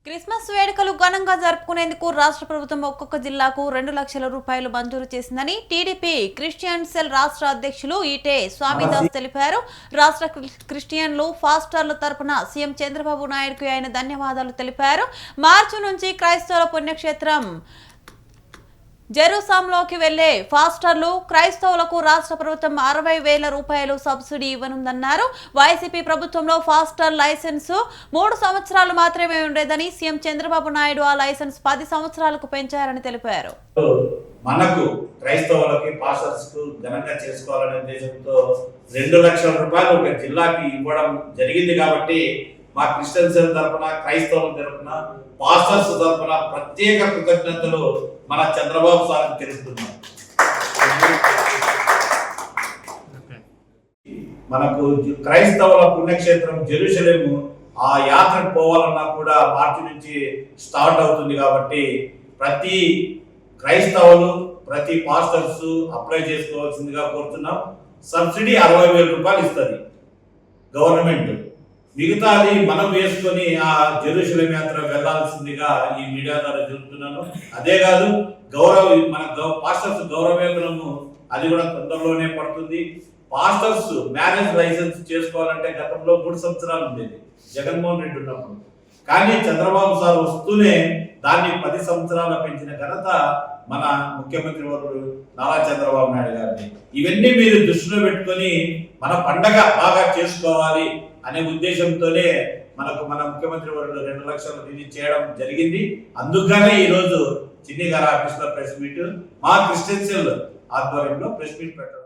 Christmas వేడుకలు ఘనంగా జరుపుకునేందుకు రాష్ట్ర ప్రభుత్వం ఒక్కొక్క జిల్లాకు 2 లక్షల రూపాయలు మంజూరు చేసిందని టీడీపీ క్రిస్టియన్ సెల్ రాష్ట్ర అధ్యక్షులు ఈటే స్వామిదాస్ తెలిపారు. రాష్ట్ర క్రిస్టియన్లు ఫాస్టర్ల తరపున సీఎం చంద్రబాబు నాయుడుకు ఆయన ధన్యవాదాలు తెలిపారు. మార్చి నుంచి క్రైస్తవుల పుణ్యక్షేత్రం జెరూసలంలోకి వెళ్లే ఫాస్టర్లు క్రైస్తవులకు రాష్ట్ర ప్రభుత్వం 60,000 రూపాయలు సబ్సిడీ ఇవ్వనుందన్నారు. వైసీపీ ప్రభుత్వంలో ఫాస్టర్ లైసెన్స్ 3 సంవత్సరాలు మాత్రమే ఉండేదని సీఎం చంద్రబాబు నాయుడు ఆ లైసెన్స్ 10 సంవత్సరాలకు పెంచారని తెలిపారు. మనకు క్రైస్తవులకి పాస్టర్స్ కు ఘనంగా చేసుకోవాలనే ఉద్దేశంతో 2 లక్షల రూపాయలు ఒక జిల్లాకి ఇవ్వడం జరిగింది. కాబట్టి మా క్రిస్టియన్ సెల్ తరపున, క్రైస్తవుల తరపున, పాస్టర్స్ తరపున ప్రత్యేక కృతజ్ఞతలు మన చంద్రబాబు సార్కి తెలుస్తున్నాం. మనకు క్రైస్తవుల పుణ్యక్షేత్రం జెరూసలేము ఆ యాత్రకు పోవాలన్నా కూడా మార్చి నుంచి స్టార్ట్ అవుతుంది. కాబట్టి ప్రతి క్రైస్తవులు, ప్రతి పాస్టర్స్ అప్లై చేసుకోవాల్సిందిగా కోరుతున్నాం. సబ్సిడీ 60,000 రూపాయలు ఇస్తుంది గవర్నమెంట్. మిగతాది మనం వేసుకొని ఆ జెరూసలేం యాత్ర వెళ్లాల్సిందిగా ఈ మీడియా ద్వారా చెబుతున్నాను. అదే కాదు, మన పాస్టర్స్ గౌరవవేతనము అది కూడా తొందరలోనే పడుతుంది. పాస్టర్స్ మ్యారేజ్ లైసెన్స్ చేసుకోవాలంటే గతంలో 3 సంవత్సరాలు ఉండేది జగన్మోహన్ రెడ్డి ఉన్నప్పుడు. కానీ చంద్రబాబు సార్ వస్తూనే దాన్ని 10 సంవత్సరాలు పెంచిన ఘనత మన ముఖ్యమంత్రి వర్యులు నారా చంద్రబాబు నాయుడు గారిని. ఇవన్నీ మీరు దృష్టిలో పెట్టుకొని మన పండగ బాగా చేసుకోవాలి అనే ఉద్దేశంతోనే మన ముఖ్యమంత్రి వర్యులు 2 లక్షలు రిలీజ్ చేయడం జరిగింది. అందుకనే ఈరోజు చిన్ని గారి ఆఫీస్ లో ప్రెస్ మీట్, మా క్రిస్టియన్ సెల్ ఆధ్వర్యంలో ప్రెస్ మీట్ పెట్టడం.